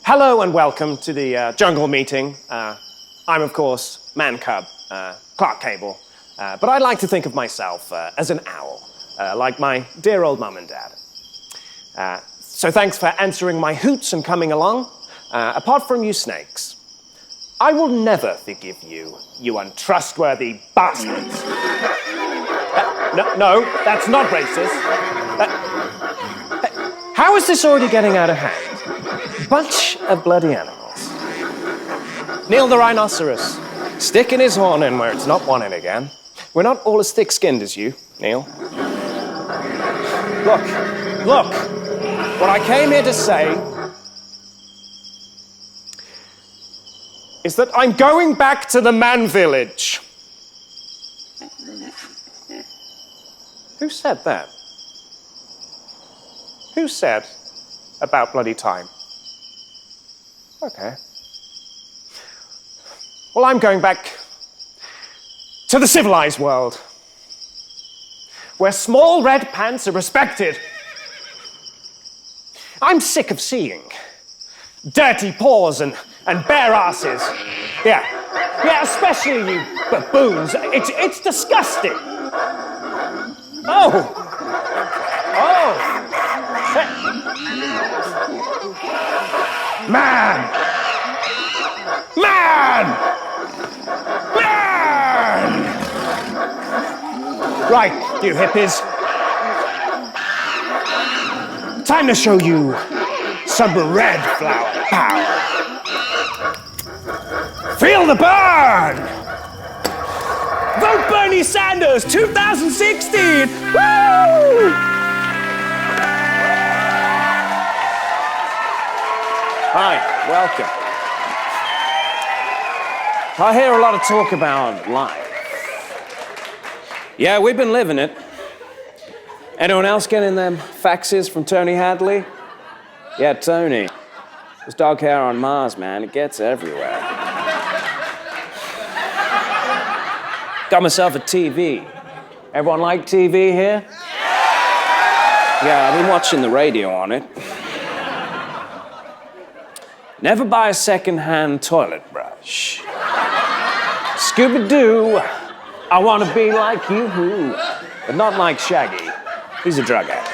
Hello and welcome to the jungle meeting. I'm, of course, Man Cub, Clarke Cable, but I'd like to think of myself as an owl, like my dear old mum and dad. So thanks for answering my hoots and coming along. Apart from you snakes, I will never forgive you, you untrustworthy bastards. No, that's not racist. How is this already getting out of hand? Bunch of bloody animals. Neil the rhinoceros, sticking his horn in where it's not wanted again. We're not all as thick-skinned as you, Neil. Look. What I came here to say is that I'm going back to the man village. Who said that? Who said about bloody time? Okay. Well, I'm going back to the civilized world, where small red pants are respected. I'm sick of seeing dirty paws and bare asses. Yeah, especially you baboons. It's disgusting. Oh! Man! Right, you hippies. Time to show you some red flower power. Feel the burn! Vote Bernie Sanders 2016! Woo! Hi, welcome. I hear a lot of talk about life. Yeah, we've been living it. Anyone else getting them faxes from Tony Hadley? Yeah, Tony. There's dog hair on Mars, man. It gets everywhere. Got myself a TV. Everyone like TV here? Yeah, I've been watching the radio on it. Never buy a second-hand toilet brush. Scooby-Doo, I want to be like you, but not like Shaggy. He's a drug addict.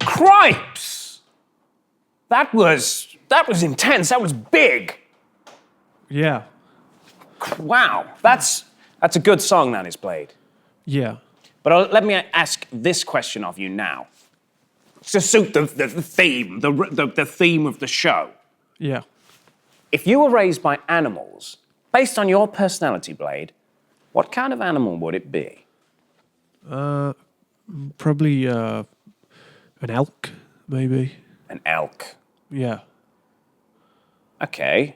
Cripes! That was intense. That was big. Yeah. Wow, that's a good song that is played. Yeah. But let me ask this question of you now, to suit the theme, the theme of the show. Yeah. If you were raised by animals, based on your personality, Blade, what kind of animal would it be? Probably an elk, maybe. An elk. Yeah. Okay.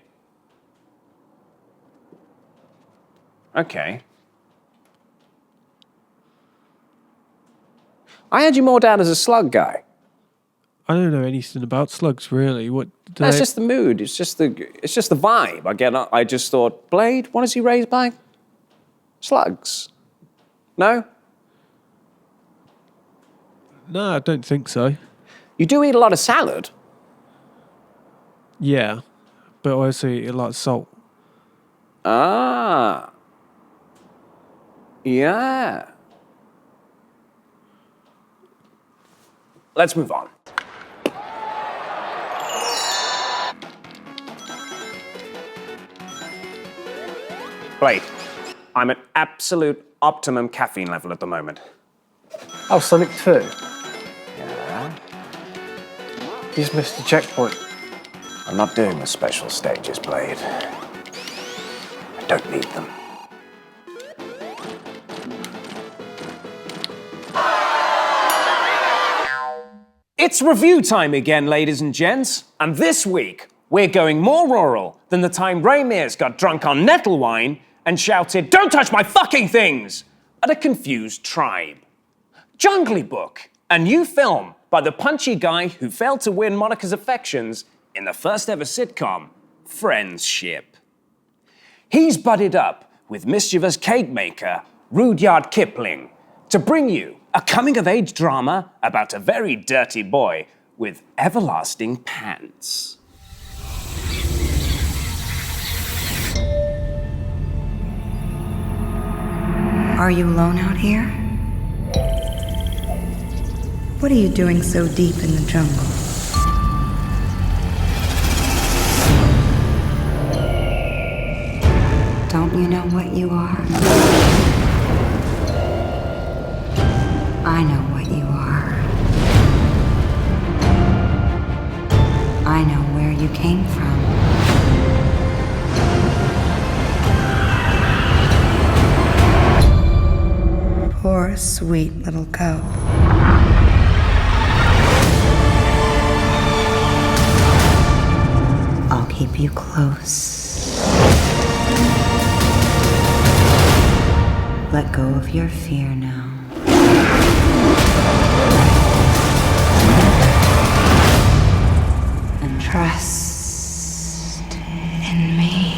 I had you more down as a slug guy. I don't know anything about slugs, really. That's just the mood. It's just the vibe. I just thought, Blade, what is he raised by? Slugs. No? No, I don't think so. You do eat a lot of salad. Yeah, but I also eat a lot of salt. Ah. Yeah. Let's move on. Blade, I'm at absolute optimum caffeine level at the moment. Oh, Sonic 2? Yeah? You just missed the checkpoint. I'm not doing the special stages, Blade. I don't need them. It's review time again, ladies and gents. And this week, we're going more rural than the time Ray Mears got drunk on nettle wine and shouted, "Don't touch my fucking things!" at a confused tribe. Jungle Book, a new film by the punchy guy who failed to win Monica's affections in the first ever sitcom, Friendship. He's buddied up with mischievous cake maker Rudyard Kipling to bring you a coming-of-age drama about a very dirty boy with everlasting pants. Are you alone out here? What are you doing so deep in the jungle? Don't you know what you are? I know what you are. I know where you came from. Poor, sweet little cub. I'll keep you close. Let go of your fear now. And trust in me.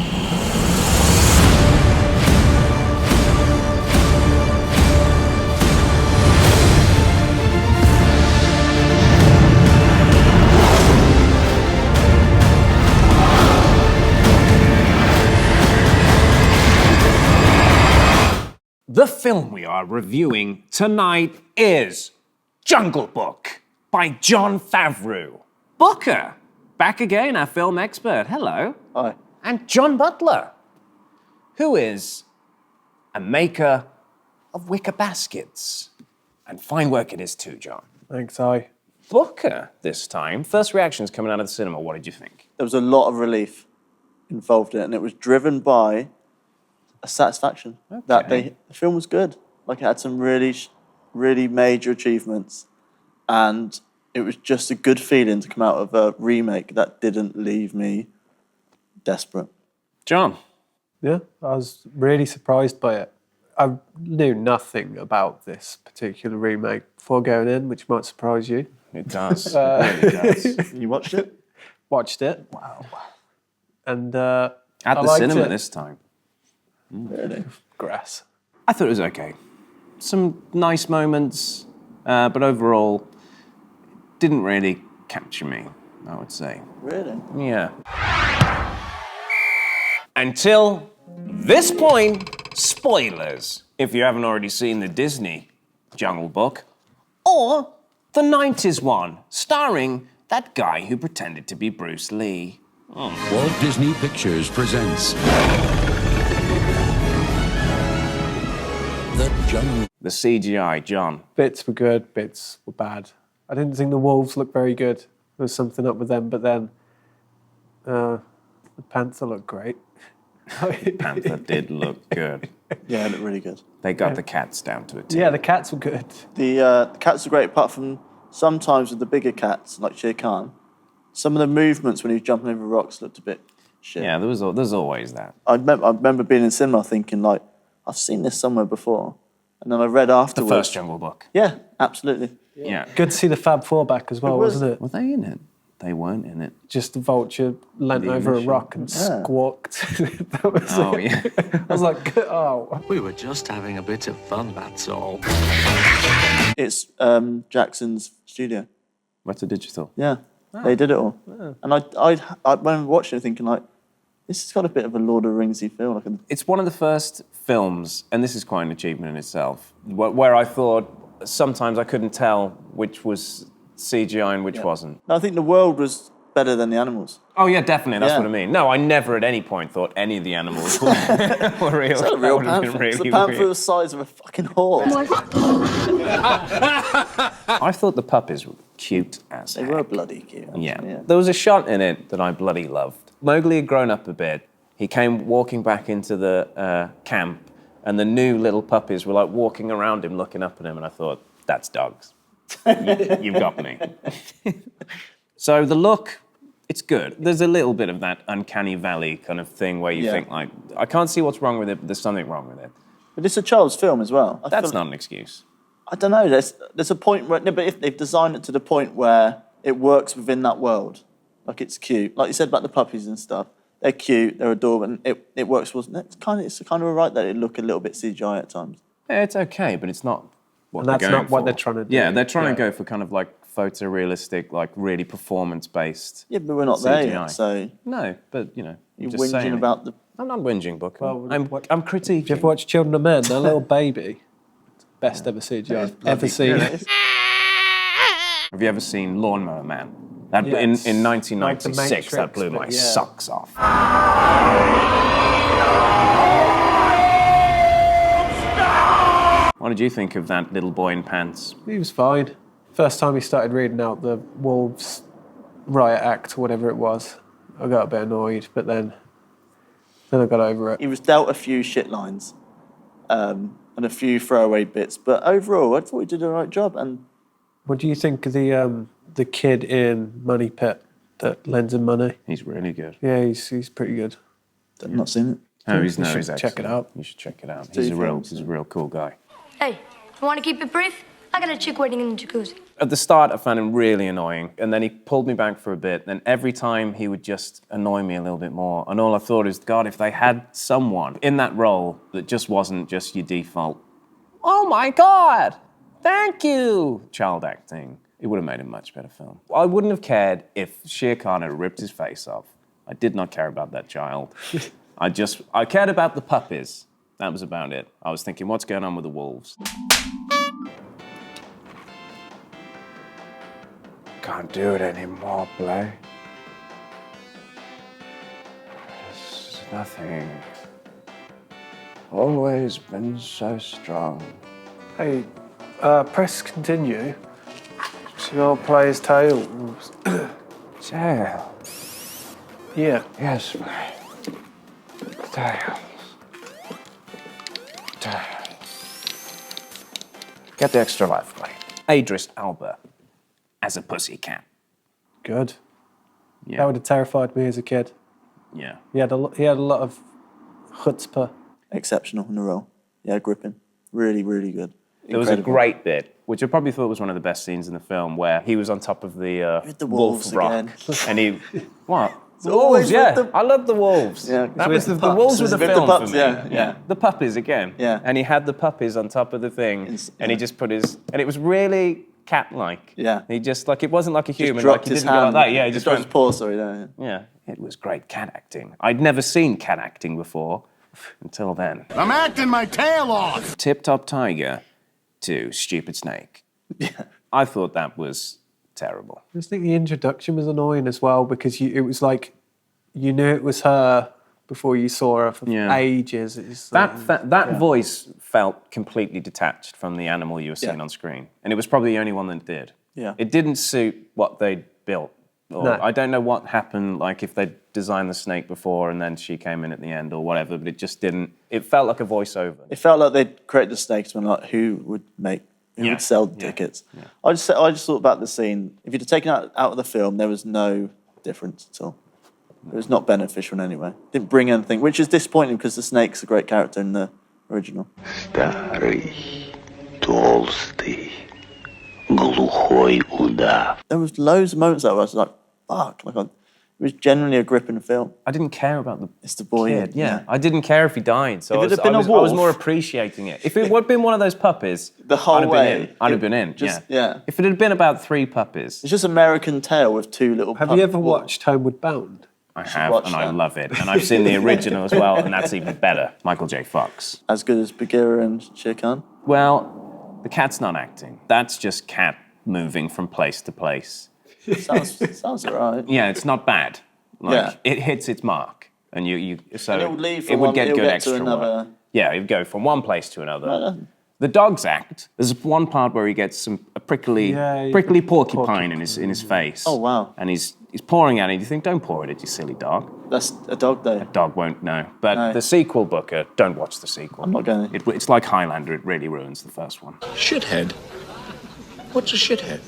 The film we are reviewing tonight is Jungle Book by Jon Favreau. Booker, back again, our film expert. Hello. Hi. And John Butler, who is a maker of wicker baskets. And fine work it is too, John. Thanks, hi. Booker, this time. First reactions coming out of the cinema. What did you think? There was a lot of relief involved in it, and it was driven by a satisfaction that the film was good. Like, it had some really major achievements, and it was just a good feeling to come out of a remake that didn't leave me desperate. John. Yeah, I was really surprised by it. I knew nothing about this particular remake before going in, which might surprise you. It does. It really does. You watched it? Watched it. Wow. And At I the liked cinema it. this time. Really? Grass. I thought it was okay. Some nice moments, but overall, didn't really capture me, I would say. Really? Yeah. Until this point, spoilers, if you haven't already seen the Disney Jungle Book, or the 90s one, starring that guy who pretended to be Bruce Lee. Walt Disney Pictures presents The Jungle. The CGI, John. Bits were good, bits were bad. I didn't think the wolves looked very good. There was something up with them, but then the panther looked great. Panther did look good. Yeah, it looked really good. They got the cats down to a T. Yeah, the cats were good. The cats were great, apart from sometimes with the bigger cats, like Shere Khan. Some of the movements when he was jumping over rocks looked a bit shit. Yeah, there's always that. I remember being in cinema thinking, like, I've seen this somewhere before. And then I read The afterwards. first Jungle Book. Yeah, absolutely. Yeah. Good to see the Fab Four back as well, It was. wasn't it? Were they in it? They weren't in it. Just the vulture leant The over a initial- rock and Yeah. squawked. That was Oh, it. yeah. I was like, oh. We were just having a bit of fun, that's all. It's Jackson's studio. What's a digital? Yeah, they did it all. And I when watching it thinking, like, this has got a bit of a Lord of the Ringsy feel. Like It's one of the first films, and this is quite an achievement in itself, where I thought sometimes I couldn't tell which was CGI and which wasn't. I think the world was better than the animals. Oh yeah, definitely. That's Yeah. what I mean. No, I never at any point thought any of the animals were, were real. It's not a That real would have been panther. It's really the panther weird. the size of a fucking horse. I thought the puppies were cute as They heck. were bloody cute. actually, Yeah. There was a shot in it that I bloody loved. Mowgli had grown up a bit. He came walking back into the camp, and the new little puppies were like walking around him, looking up at him, and I thought, that's dogs. You've got me. So the look, it's good. There's a little bit of that uncanny valley kind of thing where you think, like, I can't see what's wrong with it, but there's something wrong with it. But it's a child's film as well. That's not an excuse. I don't know. There's a point where, no, but if they've designed it to the point where it works within that world, like it's cute, like you said about the puppies and stuff, they're cute, they're adorable, and it works. Wasn't it? It's kind of right that it look a little bit CGI at times. Yeah, it's okay, but it's not what And they're that's going not what for. they're trying to do. Yeah, they're trying to go for kind of like photorealistic, like really performance-based. Yeah, but we're not CGI. there yet, so No, but you know, you're just saying whinging it. about the. I'm not whinging, Booker. Well, I'm critiquing. If you ever watch Children of Men, that little baby, best ever CGI I've ever seen. Have you ever seen Lawnmower Man? That, Yes. in Like the 1996, that Matrix, blew but my yeah. socks off. What did you think of that little boy in pants? He was fine. First time he started reading out the Wolves riot act or whatever it was, I got a bit annoyed, but then I got over it. He was dealt a few shit lines, and a few throwaway bits, but overall, I thought he did a right job. And What do you think of the kid in Money Pit that lends him money? He's really good. Yeah, he's pretty good. I've not seen it. Oh, he's You no, should he's check it excellent. out. You should check it out. Steve He's a real cool guy. Hey, you want to keep it brief? I got a chick waiting in the jacuzzi. At the start, I found him really annoying, and then he pulled me back for a bit, and every time he would just annoy me a little bit more. And all I thought is, God, if they had someone in that role that just wasn't just your default, oh my God, thank you, child acting, it would have made a much better film. I wouldn't have cared if Shere Khan had ripped his face off. I did not care about that child. I cared about the puppies. That was about it. I was thinking, what's going on with the wolves? Can't do it anymore, Blay. There's nothing. Always been so strong. Hey, press continue. So I'll play his tails. Tail. Yeah. Yes, Blay. Tails. Tails. Get the extra life, Blay. Idris Elba as a pussycat. Good. Yeah. That would have terrified me as a kid. Yeah. He had a lot of chutzpah. Exceptional in the role. Yeah, gripping. Really, really good. There was a Incredible. great bit, which I probably thought was one of the best scenes in the film, where he was on top of the With the wolf wolves rock, again. and he what? The always wolves, yeah. with the- I love the wolves. Yeah, that was with the the wolves pups. with the With the film pups, for me. yeah. The puppies again. Yeah. And he had the puppies on top of the thing, and he yeah. just put his, and it was really cat-like. Yeah. He just like it wasn't like a Just human. dropped Like he his didn't go hand. like that. Yeah, he just dropped went. his paw, sorry. Yeah. Yeah, it was great cat acting. I'd never seen cat acting before until then. I'm acting my tail off. Tip Top Tiger to Stupid Snake. Yeah. I thought that was terrible. I just think the introduction was annoying as well because it was like you knew it was her before you saw her for ages. It's That voice felt completely detached from the animal you were seeing on screen. And it was probably the only one that did. Yeah. It didn't suit what they'd built. Or No. I don't know what happened, like if they'd designed the snake before and then she came in at the end or whatever, but it just didn't, it felt like a voiceover. It felt like they'd created the snakes when like who would sell the tickets. Yeah. I just thought about the scene. If you'd have taken it out of the film, there was no difference at all. It was not beneficial in any way. Didn't bring anything, which is disappointing because the snake's a great character in the original. Старый, толстый, глухой удав. There was loads of moments that I was like, fuck. It was genuinely a gripping film. I didn't care about the It's the boy. kid. Yeah. I didn't care if he died. So If it I had been a was, I was wolf- more appreciating it. If it would have been one of those puppies, The whole I'd have way, been in. I'd have been in. just- yeah. yeah. If it had been about 3 puppies, It's just American Tail with 2 little Have you ever watched Homeward Bound? I have, watch and I that. love it. And I've seen the original as well, and that's even better. Michael J. Fox. As good as Bagheera and Shere Khan? Well, the cat's not acting. That's just cat moving from place to place. Sounds alright. Yeah, it's not bad. Like, Yeah. it hits its mark. And so And it would leave it from would one- get it'll good get to extra another- work. Yeah, it would go from one place to another. Well, The dogs act. There's one part where he gets a prickly porcupine in his face. Oh, wow. And he's pouring at it. You think, don't pour it at you silly dog. That's a dog though. Dog won't know. But No. the sequel, Booker, don't watch the sequel. I'm not going to. It's like Highlander. It really ruins the first one. Shithead. What's a shithead?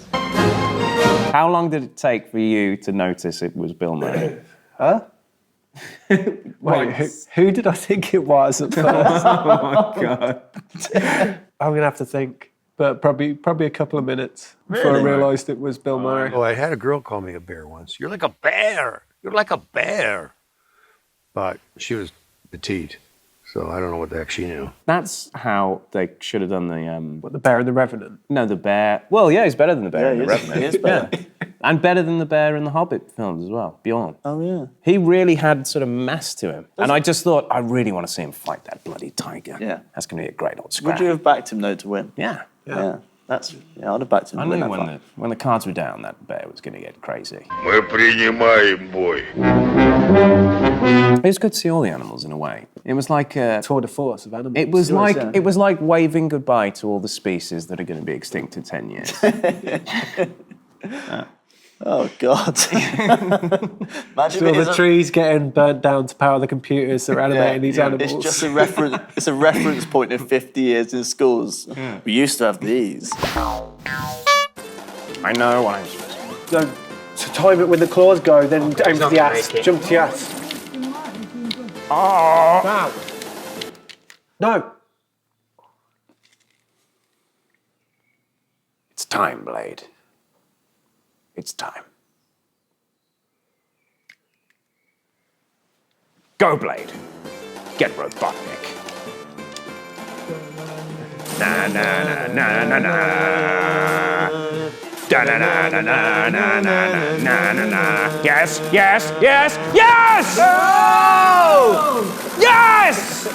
How long did it take for you to notice it was Bill Murray? Huh? Wait, who did I think it was at first? Oh my God. I'm gonna have to think, but probably a couple of minutes before I realised it was Bill Murray. Oh, I had a girl call me a bear once. You're like a bear. You're like a bear. But she was petite, so I don't know what the heck she knew. That's how they should have done the... What, the bear and the Revenant? No, the bear... Well, yeah, he's better than the bear in the he is- Revenant. he is better. Yeah. And better than the bear in the Hobbit films as well, Bjorn. Oh, yeah. He really had sort of mass to him. And I just thought, I really want to see him fight that bloody tiger. Yeah. That's going to be a great old scrap. Would you have backed him, though, to win? Yeah. Yeah. I'd have backed him I to win knew that fight. when the cards were down, that bear was going to get crazy. Мы принимаем бой. It was good to see all the animals in a way. It was like a Tour de force of animals. It was like yeah. it was like waving goodbye to all the species that are going to be extinct in 10 years. Oh, God. Imagine all it the is a- trees getting burnt down to power the computers that are animating these animals. It's just a reference. It's a reference point of 50 years in schools. We used to have these. I know what I'm supposed to do. No, to time it when the claws go, then aim for the ass. Jump to the ass. Oh. No. It's time, Blade. It's time. Go, Blade. Get Robotnik. Na na na na na na. Da na na na na na na na na na. Yes, yes, yes, yes! Oh! Yes!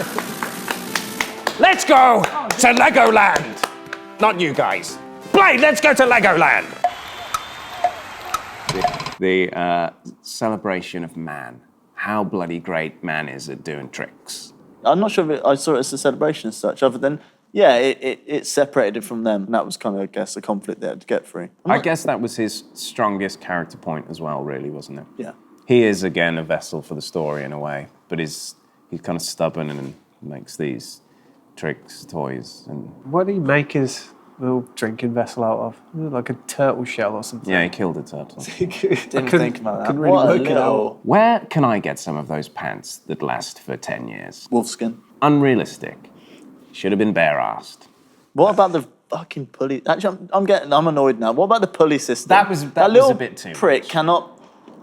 Let's go to Legoland. Not you guys. Blade, let's go to Legoland. The celebration of man. How bloody great man is at doing tricks. I'm not sure if I saw it as a celebration as such, other than, yeah, it separated it from them. And that was kind of, I guess, a conflict they had to get through. I guess that was his strongest character point as well, really, wasn't it? Yeah. He is, again, a vessel for the story in a way, but he's kind of stubborn and makes these tricks, toys, and... What did he make his little drinking vessel out of? Like a turtle shell or something? Yeah, he killed a turtle. Didn't think about that. Couldn't really What a work it out. Where can I get some of those pants that last for 10 years? Wolfskin. Unrealistic. Should have been bare-assed. What about the fucking pulley? Actually, I'm annoyed now. What about the pulley system? That was little a bit too prick much. cannot.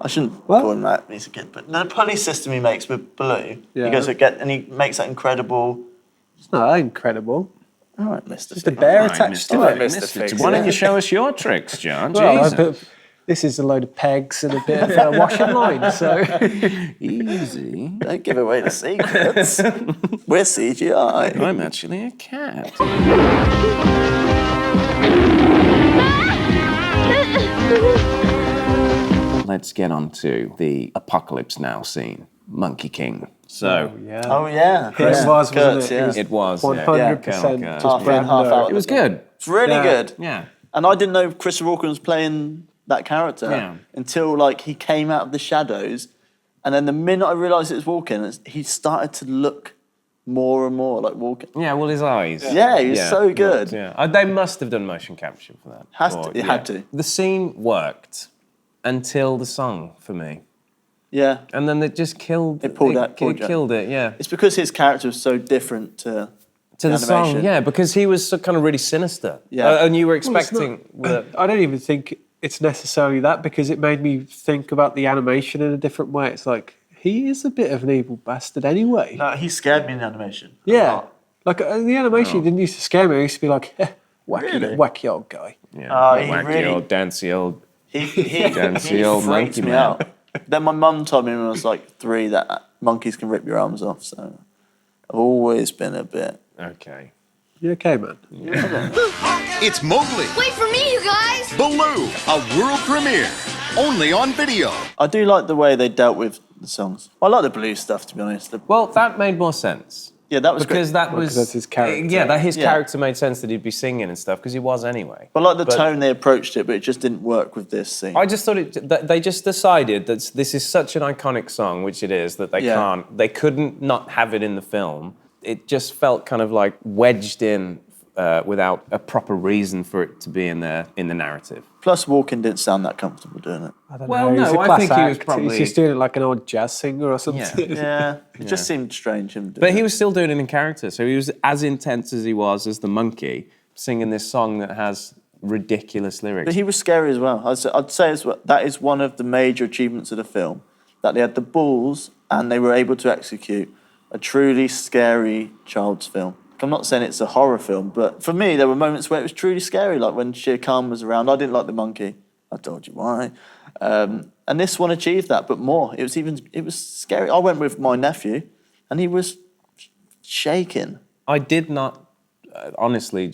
I shouldn't call him that. He's a kid, but the pulley system he makes with Blue. Yeah. He goes and he makes that incredible. It's not incredible. All right, Mr. Just a bear Right, attached Mr. to it. Mr. Fix, Why don't yeah. you show us your tricks, John? Well, Jesus. this is a load of pegs and a bit of washing line, so... Easy. Don't give away the secrets. We're CGI. I'm actually a cat. Let's get on to the Apocalypse Now scene. Monkey King. So, yeah. Oh yeah, It was, wasn't Kurtz, it? yeah. it was. 100% Yeah. just Half in, half Brando. out. It was good. It's really Yeah. good. Yeah. And I didn't know Chris Walken was playing that character Yeah. until like he came out of the shadows, and then the minute I realised it was Walken, he started to look more and more like Walken. Yeah, well, his eyes. Yeah, he was so good. Yeah. They must have done motion capture for that. It had to. The scene worked until the song for me. Yeah, And then it just killed It pulled it. that- pulled It you. killed it, yeah. it's because his character was so different to To the song, animation. yeah, because he was so kind of really sinister. Yeah. And you were Well, it's not- expecting the... I don't even think it's necessarily that, because it made me think about the animation in a different way. It's like, he is a bit of an evil bastard anyway. No, he scared me in the animation. a Yeah. lot. Like, the animation didn't used to scare me. It used to be like, Really? wacky old guy. Yeah, He wacky really- old, dancy old... He Dancy old freaked monkey me man. out. Then my mum told me when I was like 3 that monkeys can rip your arms off. So I've always been a bit. Okay. You okay, man? It's Mowgli, Wait for me, you guys! Baloo, a world premiere, only on video. I do like the way they dealt with the songs. I like the blue stuff, to be honest. Well, that made more sense. Yeah, that was Because great. that was... because that's his character. Yeah, that his Yeah. character made sense that he'd be singing and stuff, because he was anyway. But I like the tone they approached it, but it just didn't work with this scene. I just thought that they just decided that this is such an iconic song, which it is, that they couldn't not have it in the film. It just felt kind of like wedged in without a proper reason for it to be in the narrative. Plus, Walken didn't sound that comfortable doing it. I don't Well, know. He's no, a I class think he was act. probably- He's just doing it like an old jazz singer or something. Yeah, it just seemed strange him doing But he it. was still doing it in character, so he was as intense as he was as the monkey, singing this song that has ridiculous lyrics. But he was scary as well. I'd say that is one of the major achievements of the film, that they had the balls and they were able to execute a truly scary child's film. I'm not saying it's a horror film, but for me, there were moments where it was truly scary, like when Shere Khan was around. I didn't like the monkey. I told you why. And this one achieved that, but more. It was scary. I went with my nephew, and he was shaking. I did not, honestly,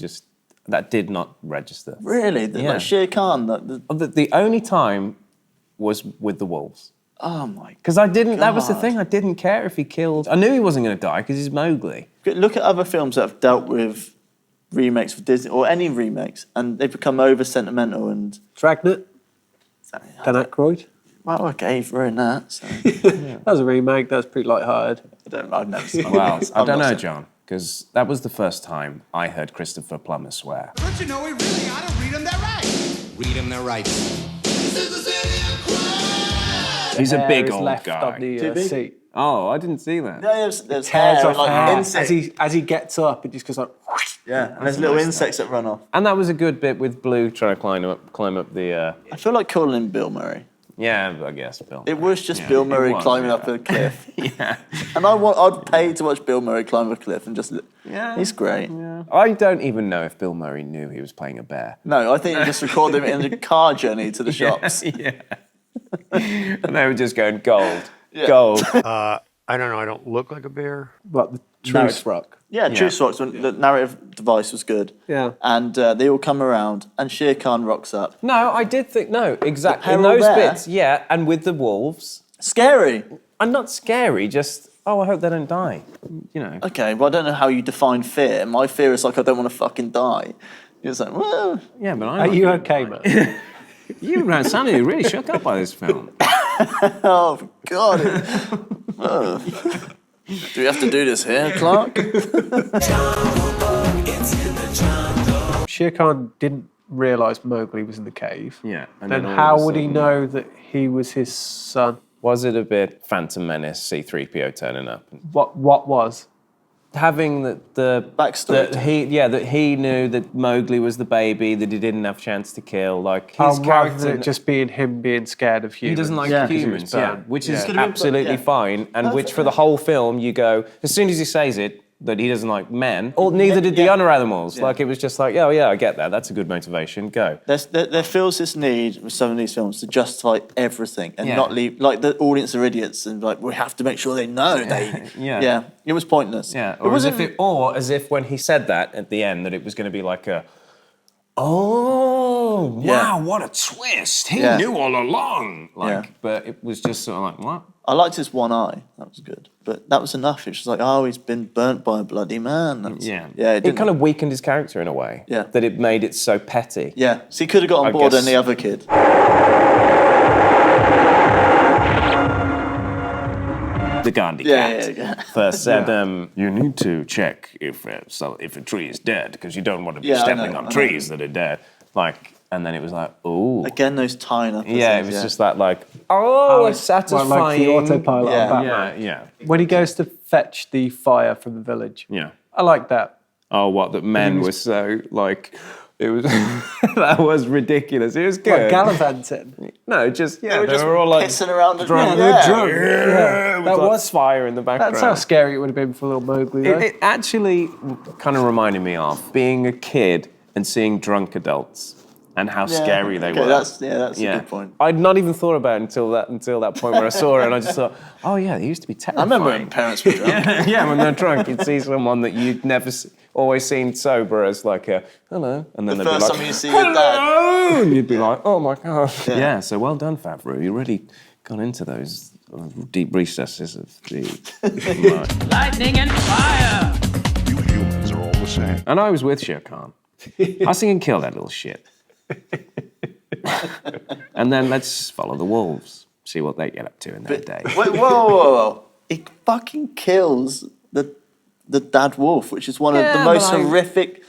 that did not register. Really? Yeah. Like Shere Khan? The only time was with the wolves. Oh my God. Because that was the thing, I didn't care if he killed. I knew he wasn't going to die because he's Mowgli. Look at other films that have dealt with remakes for Disney, or any remakes, and they've become over-sentimental and... Dragnet? Dan Aykroyd? Well, okay, you've ruined that. So. That was a remake, that was pretty light-hearted. I've never seen it. Well, I don't know, John, because that was the first time I heard Christopher Plummer swear. Don't you know we really ought to read them their rights? Read them their rights. He's a big old left guy. on the seat. Oh, I didn't see that. Yeah, there's Tears hair, off like hair. insects. As he gets up, it just goes like... Yeah, and there's little insects that run off. And that was a good bit with Blue trying to climb up the... I feel like calling him Bill Murray. Yeah, I guess, Bill. It was just Yeah, Bill it Murray was, climbing yeah. up a cliff. Yeah. And I'd pay to watch Bill Murray climb a cliff and just... Yeah. He's great. Yeah. I don't even know if Bill Murray knew he was playing a bear. No, I think he just recorded him in the car journey to the shops. Yeah. And they were just going, gold, gold. I don't know. I don't look like a bear. What, the truce rock? Yeah, Truce Rocks, when the narrative device was good. Yeah. And they all come around, and Shere Khan rocks up. No, I did think, no, exactly. In peril those bear? bits, yeah, and with the wolves. Scary. And not scary, just, oh, I hope they don't die. You know. Okay, well, I don't know how you define fear. My fear is like, I don't want to fucking die. You're just like, well... Yeah, but I'm Are not you gonna okay, die. man? You sounded really shook up by this film. Oh, God. Oh. Do we have to do this here, Clark? Shere Khan didn't realise Mowgli was in the cave. Yeah. And Then all of how a would he sudden- know that he was his son? Was it a bit Phantom Menace, C-3PO turning up? What was? Having the Backstory. that he knew that Mowgli was the baby that he didn't have a chance to kill. Like his Rather character, than it just being him being scared of humans. he doesn't like Yeah. humans, yeah, which is Could've been- absolutely yeah. fine. And which for the whole film, you go as soon as he says it that he doesn't like men, or neither did the Yeah. other animals. Yeah. Like it was just like, oh yeah, I get that. That's a good motivation. Go. There feels this need with some of these films to justify everything and Yeah. not leave, like the audience are idiots and like, we have to make sure they know they... Yeah. It was pointless. Yeah, It or wasn't... as if when he said that at the end, that it was going to be like a, oh wow, Yeah. what a twist! He Yeah. knew all along. Like, Yeah. but it was just sort of like what? I liked his one eye. That was good. But that was enough. It was just like, oh, he's been burnt by a bloody man. Yeah, It it didn't... kind of weakened his character in a way. Yeah. that it made it so petty. Yeah. So he could have got on I board guess- any other kid. The Gandhi Yeah, cat yeah. first said, you need to check if a tree is dead because you don't want to be Yeah, I stepping know, on I know. trees that are dead. Like, and then it was like, ooh. Again, those tying up. Yeah, it was just that like, oh, it's satisfying. Well, like the autopilot Yeah. on Batman. Yeah. When he goes to fetch the fire from the village. Yeah. I like that. Oh, what, that men were so, like, it was, that was ridiculous. It was Like good. gallivanting. No, just, yeah, They were just pissing around the drunk. Yeah. Yeah, that was fire in the background. That's how scary it would have been for little Mowgli, though. It actually kind of reminded me of being a kid and seeing drunk adults and how scary they were. That's a good point. I'd not even thought about it until that point where I saw it, and I just thought, oh yeah, they used to be I terrifying. remember when parents were drunk. Yeah, when they're drunk, you'd see someone that you'd never always seen sober as like a hello, and then The they'd be first like, time you see your dad. hello, and you'd be like, oh my god. Yeah. Yeah, so well done, Favreau. You really got into those deep recesses of the mind. Lightning and fire! You humans are all the same. And I was with Shere Khan. I was thinking, kill that little shit. And then let's follow the wolves, see what they get up to in their day. Wait, whoa. He fucking kills the dad wolf, which is one of the most horrific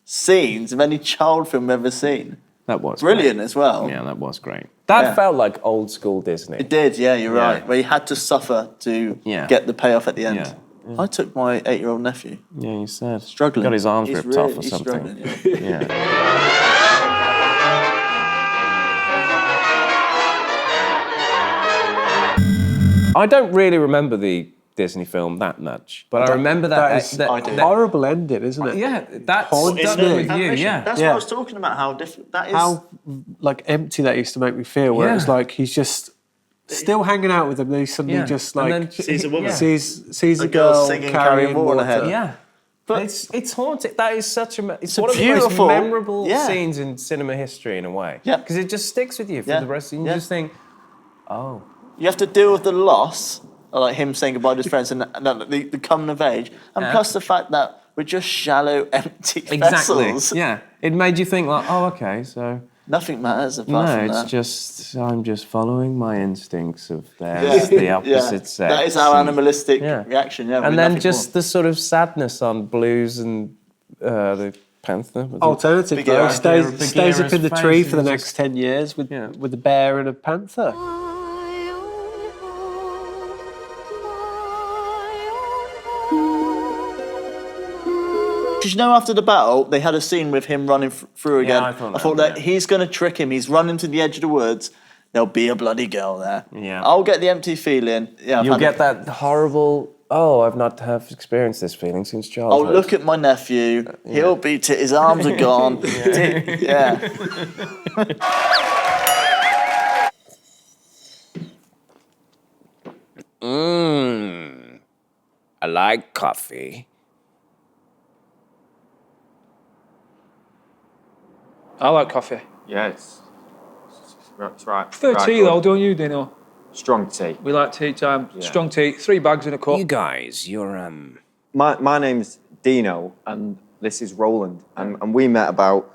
scenes of any child film I've ever seen. That was brilliant great. as well. Yeah, that was great. That felt like old school Disney. It did, yeah, you're right. Where you had to suffer to get the payoff at the end. Yeah. I took my 8-year-old nephew. Yeah, you said. Struggling. Got his arms He's ripped off or he's something. struggling, Yeah. I don't really remember the Disney film that much, but I remember that horrible ending, isn't it? Yeah, that's haunted done me. with you. Yeah, That's what I was talking about. How different that is. How like empty that used to make me feel. Where it was like he's just still hanging out with them. Then he suddenly just like and then sees a woman, sees a girl girl singing, carrying water on her head. Yeah. But it's haunted. That is such a. It's a one of the beautiful- most memorable scenes in cinema history, in a way. Yeah. Because it just sticks with you for the rest. And you just think, oh. You have to deal with the loss, like him saying goodbye to his friends, and the coming of age, and plus the fact that we're just shallow, empty vessels. Yeah. It made you think like, oh, okay, so. Nothing matters apart from that. No, it's just I'm just following my instincts of there's the opposite sex. That is our animalistic reaction. Yeah, and then just the sort of sadness on Blues and the Panther. Alternative though, stays up in the tree for the next 10 years with a bear and a panther. Because you know, after the battle, they had a scene with him running through again. Yeah, I thought that he's going to trick him. He's running to the edge of the woods. There'll be a bloody girl there. Yeah. I'll get the empty feeling. Yeah, You'll get that horrible. Oh, I've not have experienced this feeling since Oh, childhood. look at my nephew. He'll be. His arms are gone. Yeah. I like coffee. I like coffee. Yeah, it's right. Prefer tea though, don't you, Dino? Strong tea. We like tea time. Strong tea. 3 bags in a cup. You guys, you're My name's Dino, and this is Roland, and we met about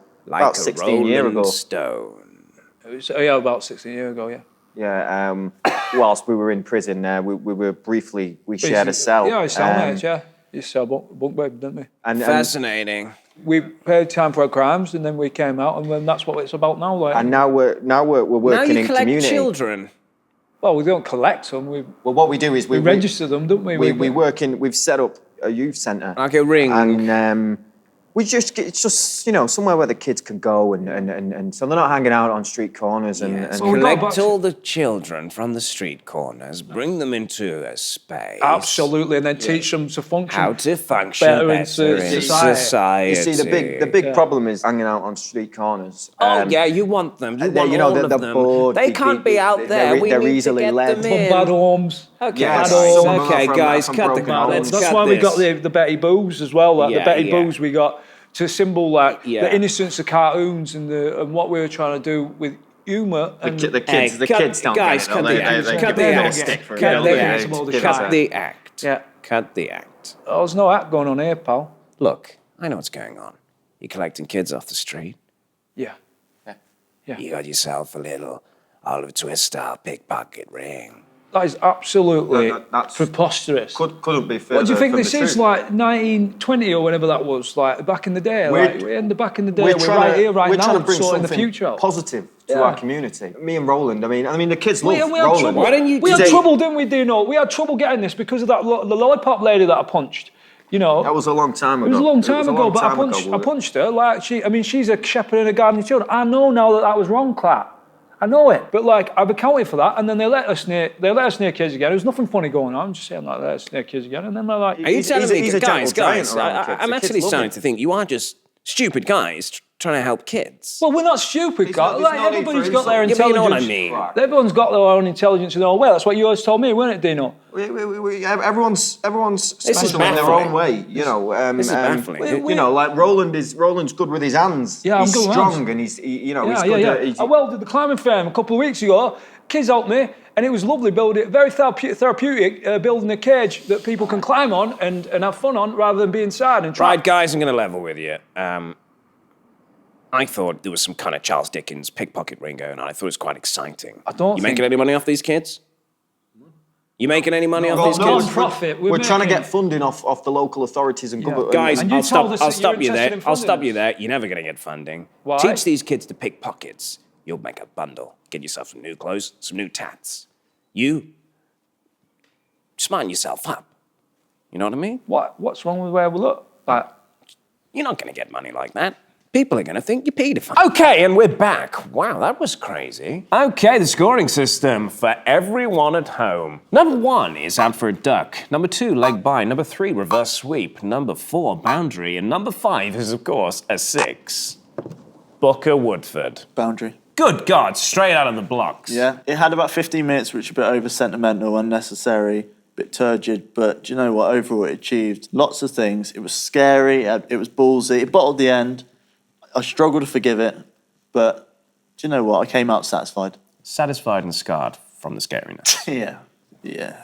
16 years ago. Stone. It was, about 16 years ago. Yeah. Yeah. Whilst we were in prison, we were briefly shared a cell. Yeah, cellmates. Yeah, you cell bunk bed, didn't we? And fascinating. We paid time for our crimes, and then we came out, and then that's what it's about now. Like, and now we're working in community. Children. Well, we don't collect them. Well, what we do is we register them, don't we? We work in. We've set up a youth centre. Like a ring. And it's just somewhere where the kids can go and so they're not hanging out on street corners and collect all the children from the street corners, bring them into a space. Absolutely, and then teach them to function. How to function better in society. You see, the big problem is hanging out on street corners. You want them. You want all of them. Bored. They can't be out there. They're easily led. Bad homes. Okay, guys, cut the comments. That's why we got the Betty Boos as well. Like the Betty Boos we got to symbol the innocence of cartoons and what we were trying to do with humour. And the kids don't guys, get it. Cut the act. Yeah. Cut the act. Oh, there's no act going on here, pal. Look, I know what's going on. You're collecting kids off the street. Yeah. You got yourself a little Oliver Twist-style pickpocket ring. That is absolutely preposterous. Couldn't be further. What do you think from this the is, truth. like 1920 or whenever that was, like back in the day? We're right here, right we're now, trying to bring sorting something the future out. positive to our community. Me and Roland, I mean, the kids love we had Roland. trouble. Why don't you we had trouble, didn't we, Dino? We had trouble getting this because of that the lollipop lady that I punched. You know, that was a long time ago. It was a long time ago, but I punched her. Like she's a shepherd in a garden of children. I know now that was wrong, Clarke. I know it, but like I've accounted for that, and then they let us near kids again. There's nothing funny going on. I'm just saying like let us near kids again, and then they're like, are you telling me, guys? I'm The actually kids starting to think you are just stupid guys trying to help kids. Well, we're not stupid, guys. Like everybody's got their You intelligence. know what I mean? Everyone's got their own intelligence in their own way. That's what you always told me, weren't it, Dino? Everyone's special in their own way. You know, this is baffling. You know, like Roland's good with his hands. Yeah, he's I'm good strong with and he's good. I welded the climbing frame a couple of weeks ago. Kids helped me, and it was lovely building it. Very therapeutic, building a cage that people can climb on and have fun on rather than be inside and try. Right, guys, I'm going to level with you. I thought there was some kind of Charles Dickens pickpocket ring going on. I thought it was quite exciting. I don't You think... making any money off these kids? You making any money off Well, these no, kids? Non-profit. We're trying to get funding off the local authorities and government. Guys, And you I'll told us that stop you're you interested there. in I'll funding stop you us. there. You're never going to get funding. Why? Teach these kids to pick pockets. You'll make a bundle. Get yourself some new clothes, some new tats. You smarten yourself up. You know what I mean? What's wrong with where we look? Like, you're not going to get money like that. People are going to think you're paedophile. Okay, and we're back. Wow, that was crazy. Okay, the scoring system for everyone at home. Number 1 is out for a duck. Number 2, leg by. Number 3, reverse sweep. Number 4, boundary. And number 5 is, of course, a 6. Booker Woodford. Boundary. Good God, straight out of the blocks. Yeah, it had about 15 minutes, which were a bit over-sentimental, unnecessary, a bit turgid, but do you know what? Overall, it achieved lots of things. It was scary, it was ballsy, it bottled the end. I struggled to forgive it, but do you know what? I came out satisfied. Satisfied and scarred from the scariness. Yeah.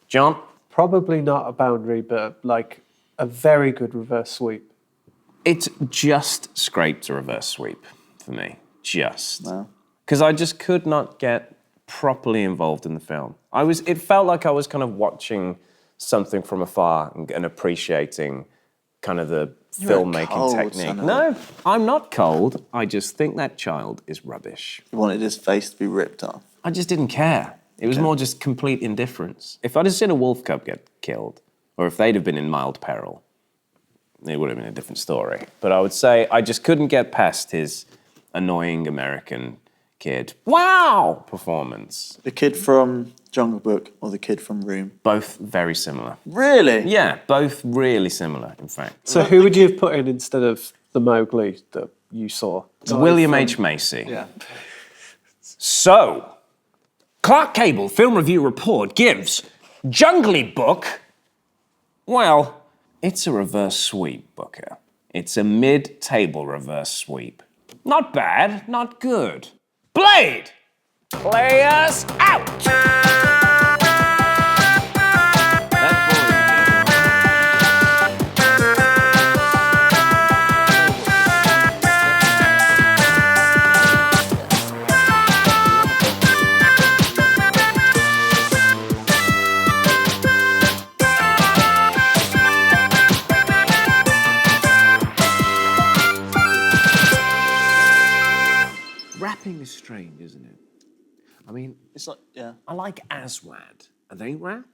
John? Probably not a boundary, but like a very good reverse sweep. It just scraped a reverse sweep for me. Just. Wow. Because I just could not get properly involved in the film. It felt like I was kind of watching something from afar and appreciating kind of the filmmaking cold, technique. son of No, I'm not cold. I just think that child is rubbish. You wanted his face to be ripped off. I just didn't care. It was more just complete indifference. If I'd have seen a wolf cub get killed, or if they'd have been in mild peril, it would have been a different story. But I would say I just couldn't get past his annoying American kid. Wow! Performance. The kid from Jungle Book or the kid from Room? Both very similar. Really? Yeah, both really similar, in fact. So who would you have put in instead of the Mowgli that you saw? William H. Macy. Yeah. So, Clarke Cable Film Review Report gives Jungle Book, well, it's a reverse sweep, Booker. It's a mid-table reverse sweep. Not bad, not good. Blade! Play us out! Rapping is strange, isn't it? I mean, It's like, yeah. I like Aswad. Are they rap?